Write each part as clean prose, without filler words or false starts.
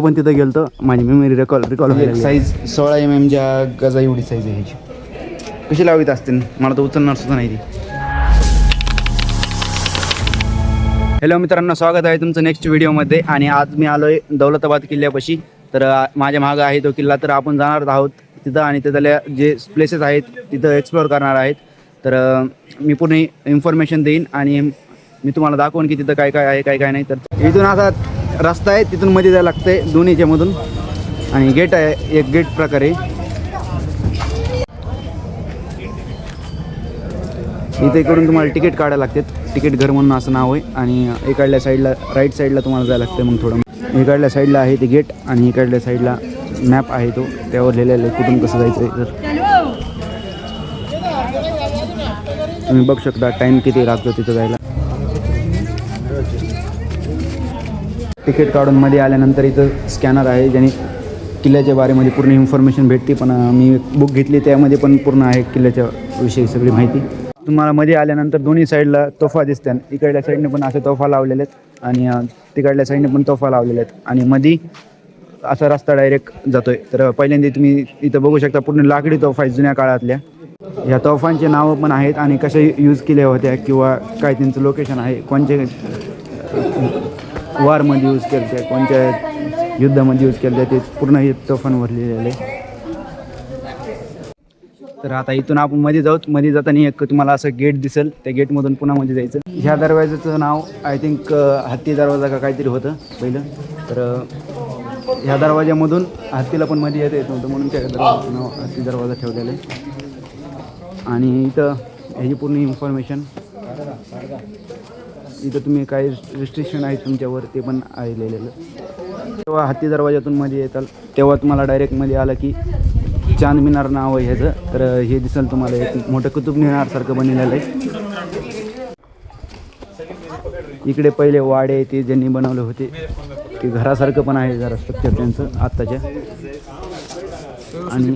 पण तिथं गेलतो, माझी मेमरी रिकॉल साईज 16 mm च्या गजा एवढी साईज आहे ह्याची. कशी लावित असते मला तर उचलणार सुद्धा नाही ती. हॅलो मित्रांनो, स्वागत आहे तुमचं नेक्स्ट व्हिडिओमध्ये. आणि आज मी आलो आहे दौलताबाद किल्ल्यापाशी. तर माझ्या मागं आहे तो किल्ला. तर आपण जाणार आहोत तिथं आणि तिथल्या जे प्लेसेस आहेत तिथं एक्सप्लोअर करणार आहेत. तर मी पूर्ण इन्फॉर्मेशन देईन आणि मी तुम्हाला दाखवून की तिथं काय काय आहे काय काय नाही. तर इथून असा रस्ता आहे, तिथून मध्ये जायला लागतंय दोन्हीच्या मधून. आणि गेट आहे, एक गेट प्रकारे. इथे करून तुम्हाला तिकीट काढायला लागते. तिकीट घर म्हणून असं नाव आहे. आणि इकडल्या साईडला राईट साईडला तुम्हाला जायला लागतं. मग थोडं इकडल्या साईडला आहे ते गेट आणि इकडल्या साईडला मॅप आहे तो, त्यावर लिहिलेलं आहे कुठून कसं जायचं आहे. तर तुम्ही बघू शकता टाईम किती लागतो तिथं जायला. तिकीट काढून मध्ये आल्यानंतर इथं स्कॅनर आहे ज्याने किल्ल्याच्या बारेमध्ये पूर्ण इन्फॉर्मेशन भेटते. पण मी बुक घेतली त्यामध्ये पण पूर्ण आहे किल्ल्याच्या विषयी सगळी माहिती. तुम्हाला मध्ये आल्यानंतर दोन्ही साईडला तोफा दिसतात. इकडल्या साईडने पण असे तोफा लावलेले आहेत आणि तिकडल्या साईडने पण तोफा लावलेले आहेत. आणि मध्ये असा रस्ता डायरेक्ट जातोय. तर पहिल्यांदा तुम्ही इथं बघू शकता पूर्ण लाकडी तोफा आहेत जुन्या काळातल्या. ह्या तोफांचे नावं पण आहेत आणि कशा यूज केल्या होत्या किंवा काय त्यांचं लोकेशन आहे, कोणत्या वारमध्ये यूज केलं त्या, कोणत्या युद्धामध्ये यूज केलं ते पूर्ण हे तोफांवर लिहिलेलं आहे. तर आता इथून आपण मध्ये जाऊत. मध्ये जाताना एक तुम्हाला असं गेट दिसेल, त्या गेटमधून पुन्हा मध्ये जायचं. ह्या दरवाजाचं नाव आय थिंक हत्ती दरवाजा का काहीतरी होतं पहिलं. तर ह्या दरवाजामधून हत्तीला पण मध्ये येत नव्हतं म्हणून त्या दरवाजाचं नाव हत्ती दरवाजा ठेवलेलं आहे. आणि इथं ह्याची पूर्ण इन्फॉर्मेशन, इथं तुम्ही काही रिस्ट्रिक्शन आहेत तुमच्यावर ते पण आहे लिहिलेलं. तेव्हा हत्ती दरवाजातून मध्ये येताल तेव्हा तुम्हाला डायरेक्ट मध्ये आलं की चांद मिनार नाव आहे ह्याचं. तर हे दिसेल तुम्हाला एक मोठं कुतुब मिनारसारखं बनलेलं आहे. इकडे पहिले वाडे ते ज्यांनी बनवले होते ते घरासारखं पण आहे जरा स्ट्रक्चर त्यांचं आत्ताच्या. आणि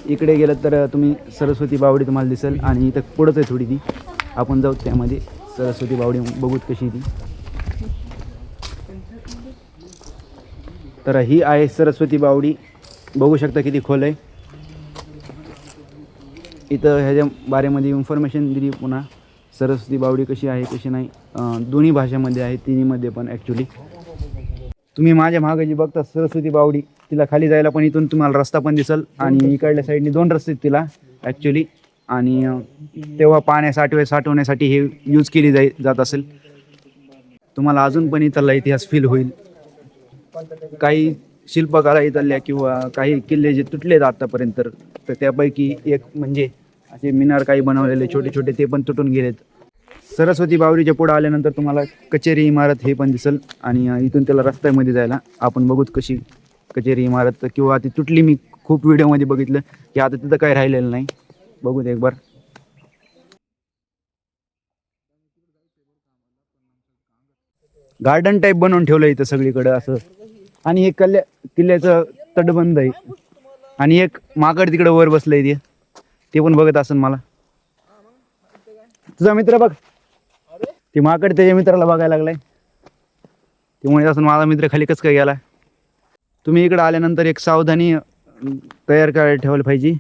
इकडे गेलं तर तुम्ही सरस्वती बावडी तुम्हाला दिसेल आणि इथं पुढंच आहे थोडी ती. आपण जाऊ त्यामध्ये सरस्वती बावडी बघूत कशी ती. तर ही आहे सरस्वती बावडी. बघू शकता किती खोल आहे. इथं ह्याच्या बारेमध्ये इन्फॉर्मेशन दिली. पुन्हा सरस्वती बावडी कशी आहे कशी नाही, दोन्ही भाषेमध्ये आहे, तिन्हीमध्ये पण. ॲक्च्युली तुम्ही माझ्या मागं जी बघता सरस्वती बावडी, तिला खाली जायला पण इथून तुम्हाला रस्ता पण दिसेल. आणि इकडल्या साईडने दोन रस्ते आहेत तिला ॲक्च्युली. आणि तेव्हा पाण्या साठवण्यासाठी हे यूज केली जात असेल. तुम्हाला अजून पण इथला इतिहास फील होईल. काही शिल्पकला इथल्या किंवा काही किल्ले जे तुटलेत आत्तापर्यंत, तर त्यापैकी एक म्हणजे असे मिनार काही बनवलेले छोटे छोटे ते पण तुटून गेलेत. सरस्वती बावडीच्या पुढे आल्यानंतर तुम्हाला कचेरी इमारत हे पण दिसेल. आणि इथून त्याला रस्त्यामध्ये जायला आपण बघूत कशी कचेरी इमारत, किंवा ती तुटली. मी खूप व्हिडिओमध्ये बघितलं की आता तिथं काही राहिलेलं नाही. बघूत एक बार. गार्डन टाईप बनवून ठेवलं इथं सगळीकडे असं. आणि हे किल्ल्याचं तटबंद आहे. आणि एक माकड तिकडे वर बसलंय ते पण बघत असेल मला. तुझा मित्र बघ, ते माकड त्याच्या मित्राला बघायला लागलाय. ते म्हणत असून माझा मित्र खाली कसं काय गेला. तुम्ही इकडं आल्यानंतर एक सावधानी तयार करायला ठेवायला पाहिजे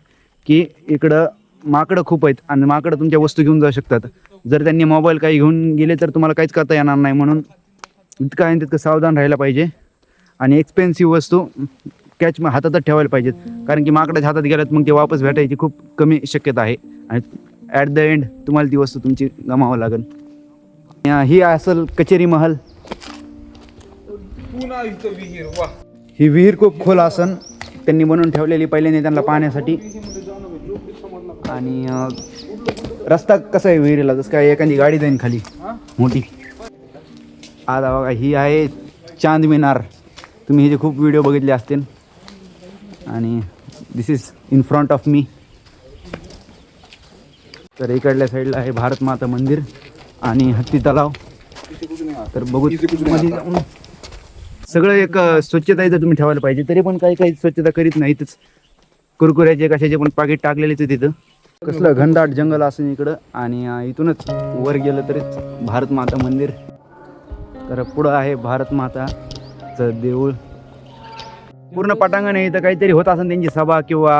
की इकडं माकडं खूप आहेत आणि माकडं तुमच्या वस्तू घेऊन जाऊ शकतात. जर त्यांनी मोबाईल काही घेऊन गेले तर तुम्हाला काहीच करता येणार नाही. म्हणून इतकं आहे तितकं सावधान राहायला पाहिजे. आणि एक्सपेन्सिव्ह वस्तू कॅच हातातच ठेवायला पाहिजेत, कारण की माकडाच्या हातात गेल्यात मग ते वापस भेटायची खूप कमी शक्यता आहे. आणि ॲट द एंड तुम्हाला ती वस्तू तुमची गमावं लागेल. ही असेल कचेरी महल. ही विहीर खूप खोल असन त्यांनी बनवून ठेवलेली पहिल्यांदा त्यांना पाहण्यासाठी. आणि रस्ता कसा आहे विहिरीला, जसं काय एखादी गाडी जाईन खाली मोठी. आता बघा ही आहे चांद मिनार. तुम्ही हिचे खूप व्हिडिओ बघितले असतील. आणि this is in front of me. तर इकडल्या साईडला आहे भारत माता मंदिर आणि हत्ती तलाव. तर बघू मध्ये जाऊन सगळं एक स्वच्छता इथं तुम्ही ठेवायला पाहिजे. तरी पण काही स्वच्छता करीत नाहीतच. कुरकुऱ्याचे कशाचे पण पाकिट टाकलेलेच आहे तिथं. कसलं घनदाट जंगल असून इकडं. आणि इथूनच वर गेलं तरीच भारत माता मंदिर. तर पुढं आहे भारत माता महाराजांचं देऊळ. पूर्ण पटांगण आहे. इथं काहीतरी होत असेल त्यांची सभा किंवा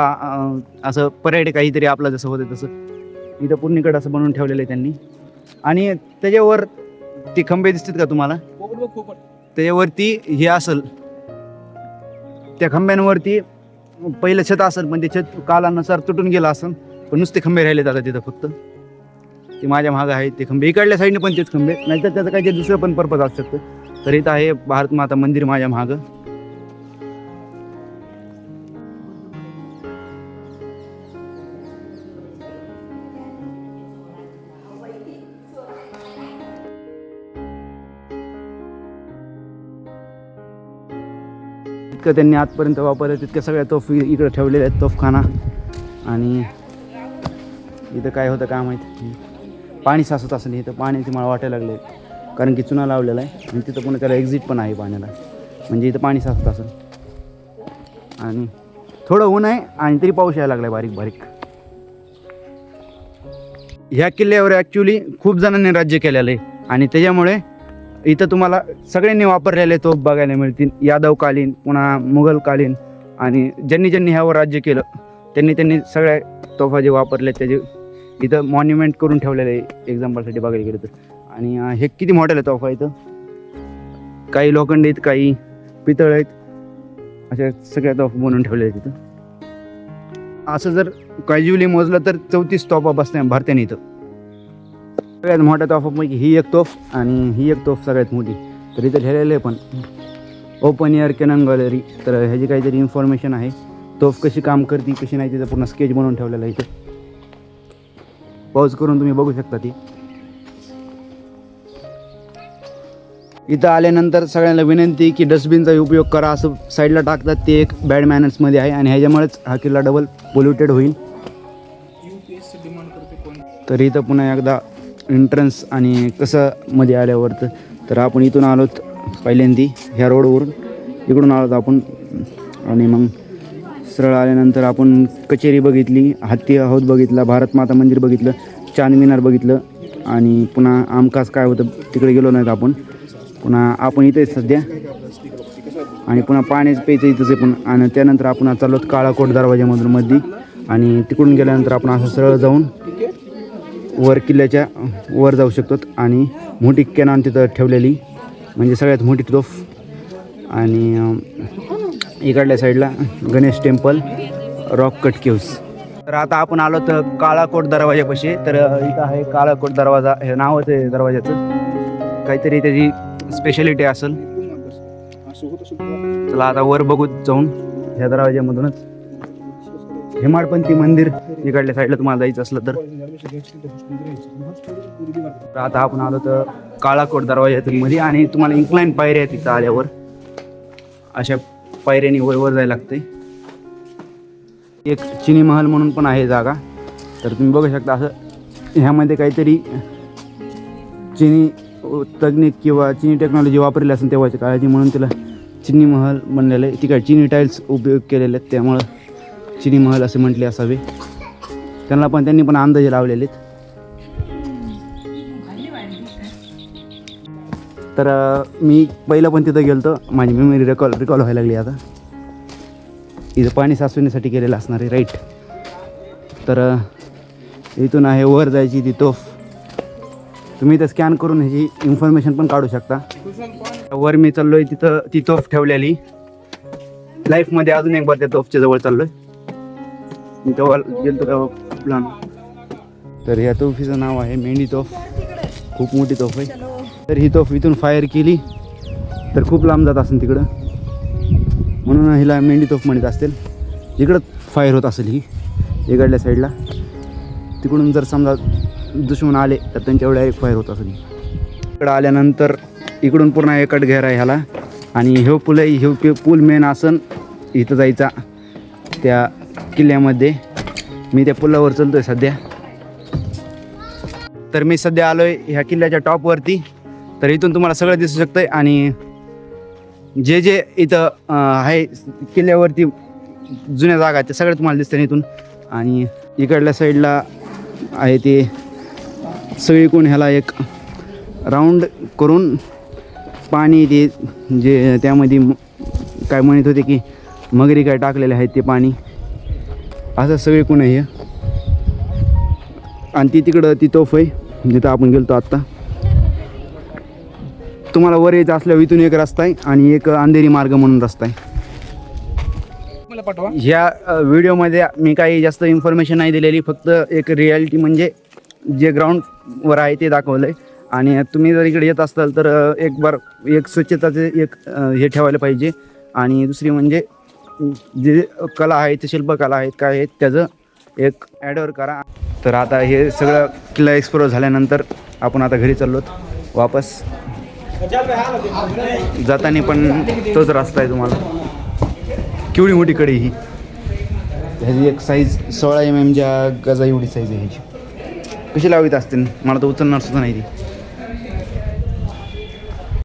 असं परेड काहीतरी आपलं जसं होतं तसं इथं पूर्णीकडे असं बनवून ठेवलेलं आहे त्यांनी. आणि त्याच्यावर ते खंबे दिसतात का तुम्हाला, त्याच्यावरती हे असेल, त्या खंब्यांवरती पहिलं छत असेल पण ते छत कालानुसार तुटून गेलं असेल, पण नुसते खंबे राहिले जातात तिथं फक्त. ते माझ्या मागं आहेत ते खंबे, इकडल्या साईडने पण तेच खंबे, नाहीतर त्याचं काहीतरी दुसरं पण पर्पज असू शकतं. तर इथं आहे भारत माता मंदिर माझ्या मागं. इतकं त्यांनी आजपर्यंत वापरलं तितक्या सगळ्या तोफ इकडे ठेवलेल्या आहेत, तोफखाना. आणि इथं काय होतं काय माहिती, पाणी साचत असेल इथं, पाण्याची मला वाटायला लागले कारण की चुना लावलेला आहे आणि तिथं पुन्हा त्याला एक्झिट पण आहे पाण्याला, म्हणजे इथं पाणी साचत असेल. आणि थोडं ऊन आहे आणि तरी पाऊस यायला लागला बारीक बारीक. ह्या किल्ल्यावर ॲक्च्युली खूप जणांनी राज्य केलेलं आहे आणि त्याच्यामुळे इथं तुम्हाला सगळ्यांनी वापरलेले तोफ बघायला मिळतील. यादवकालीन, पुन्हा मुघलकालीन, आणि ज्यांनी ज्यांनी ह्यावर राज्य केलं त्यांनी सगळ्या तोफा जे वापरले त्याचे इथं मॉन्युमेंट करून ठेवलेलं आहे एक्झाम्पलसाठी बघायला गेलं तर. आणि हे किती मोठ्याला तोफा इथं, काही लोखंड आहेत, काही पितळ आहेत, अशा सगळ्या तोफा बनवून ठेवल्या आहेत इथं. असं जर कॅज्युअली मोजलं तर 34 तोफा बसल्या भारताने इथं. सगळ्यात मोठ्या तोफापैकी ही एक तोफ आणि ही एक तोफ सगळ्यात मोठी. तर इथं ठेवलेलं आहे पण ओपन एअर कॅनन गॅलरी. तर ह्याची काहीतरी इन्फॉर्मेशन आहे, तोफ कशी काम करते कशी नाही तिथं पूर्ण स्केच बनवून ठेवलेलं आहे इथं. पॉज करून तुम्ही बघू शकता ती. इथं आल्यानंतर सगळ्यांना विनंती की डस्टबिनचा उपयोग करा, असं साईडला टाकतात ते एक बॅड मॅनर्समध्ये आहे आणि ह्याच्यामुळेच हा किल्ला डबल पोल्युटेड होईल. तर इथं पुन्हा एकदा एंट्रन्स आणि कसं मध्ये आल्यावर तर आपण इथून आलोत पहिल्यांदी ह्या रोडवरून, इकडून आलोत आपण. आणि मग सरळ आल्यानंतर आपण कचेरी बघितली, हत्ती हौद बघितला, भारत माता मंदिर बघितलं, चांद मिनार बघितलं आणि पुन्हा आमकास काय होतं तिकडे गेलो नाहीत आपण. पुन्हा आपण इथेच सध्या आणि पुन्हा पाण्याचं प्यायचं इथंच आहे पण. आणि त्यानंतर आपण चाललो काळाकोट दरवाजामधून मध्ये आणि तिकडून गेल्यानंतर आपण असं सरळ जाऊन वर किल्ल्याच्या वर जाऊ शकतो. आणि मोठी कॅनॉन तिथं ठेवलेली, म्हणजे सगळ्यात मोठी तोफ. आणि इकडल्या साईडला Ganesh temple, rock cut caves. तर आता आपण आलो तर काळाकोट दरवाजापाशी. तर इथं आहे काळाकोट दरवाजा, हे नावच आहे दरवाजाचं, काहीतरी त्याची स्पेशालिटी असेल. चला आता वर बघू जाऊन ह्या दरवाजामधूनच हेमाडपंथी मंदिर इकडल्या साईडला तुम्हाला जायचं असलं तर. आता आपण आलो तर काळाकोट दरवाजातून मध्ये आणि तुम्हाला इन्क्लाइन पायऱ्या आहेत तिथं आल्यावर, अशा पायऱ्यानी वर जायला लागते. एक चिनी महल म्हणून पण आहे जागा, तर तुम्ही बघू शकता. असं ह्यामध्ये काहीतरी चिनी तकनीक किंवा चिनी टेक्नॉलॉजी वापरली असेल तेव्हाच्या काळाची, म्हणून तिला चिनी महल बनलेलं आहे. तिकडे चिनी टाईल्स उपयोग केलेले आहेत त्यामुळं चिनी महल असे म्हटले असावे. त्यांनी पण अंदाजे लावलेले आहेत. तर मी पहिलं पण तिथं गेलो होतो, माझी मेमरी रिकॉल व्हायला लागली आता. इथं पाणी साचवण्यासाठी केलेलं असणार आहे, राईट. तर इथून आहे वर जायची ती तोफ. तुम्ही इथं स्कॅन करून ह्याची इन्फॉर्मेशन पण काढू शकता. वर मी चाललोय तिथं ती तोफ ठेवलेली लाईफमध्ये अजून एक बार त्या तोफच्या जवळ चाललोय. मी तेव्हा गेलो तेव्हा प्लॅन. तर ह्या तोफीचं नाव आहे मेंढी तोफ, खूप मोठी तोफ आहे. तर ही तोफ इथून फायर केली तर खूप लांब जात असेल तिकडं, म्हणून हिला मेंढी तोफ म्हणत असतील. इकडं फायर होत असेल ही इकडल्या साईडला. तिकडून जर समजा दुश्मन आले तर त्यांच्या एवढ्या एक फायर होत असेल. इकडं आल्यानंतर इकडून पूर्ण एकट घेर आहे ह्याला. आणि हे पूल आहे, हे पूल मेन असन इथं जायचा त्या किल्ल्यामध्ये. मी त्या पुलावर चालतोय सध्या. तर मी सध्या आलोय ह्या किल्ल्याच्या टॉपवरती. तर इथून तुम्हाला सगळं दिसू शकतंय आणि जे जे इथं आहे किल्ल्यावरती जुन्या जागा ते सगळं तुम्हाला दिसतं इथून. आणि इकडल्या साईडला आहे ते सगळीकडून ह्याला एक राऊंड करून पाणी ते जे त्यामध्ये काय म्हणत होते की मगरी काय टाकलेले आहेत ते पाणी, असं सगळे कोण आहे. आणि ती तिकडं ती तोफ आहे जिथं आपण गेलो आत्ता. तुम्हाला वर यायचं असल्यावर इथून एक रस्ता आहे आणि एक अंधेरी मार्ग म्हणून रस्ता आहे. ह्या व्हिडिओमध्ये मी काही जास्त इन्फॉर्मेशन नाही दिलेली, फक्त एक रियालिटी म्हणजे जे ग्राउंडवर आहे ते दाखवलं आहे. आणि तुम्ही जर इकडे येत असाल तर एक स्वच्छताचे एक हे ठेवायला पाहिजे. आणि दुसरी म्हणजे जे कला आहेत, शिल्पकला आहेत काय आहेत त्याचं एक ॲडवर करा. तर आता हे सगळं किल्ला एक्सप्लोर झाल्यानंतर आपण आता घरी चाललो वापस. जाताना पण तोच रस्ता आहे. तुम्हाला केवढी मोठी कडी ही, ह्याची एक साईज 16 mm गजा एवढी साईज आहे ह्याची. कशी लावित असते मला तर उचलणार सुद्धा नाही ती.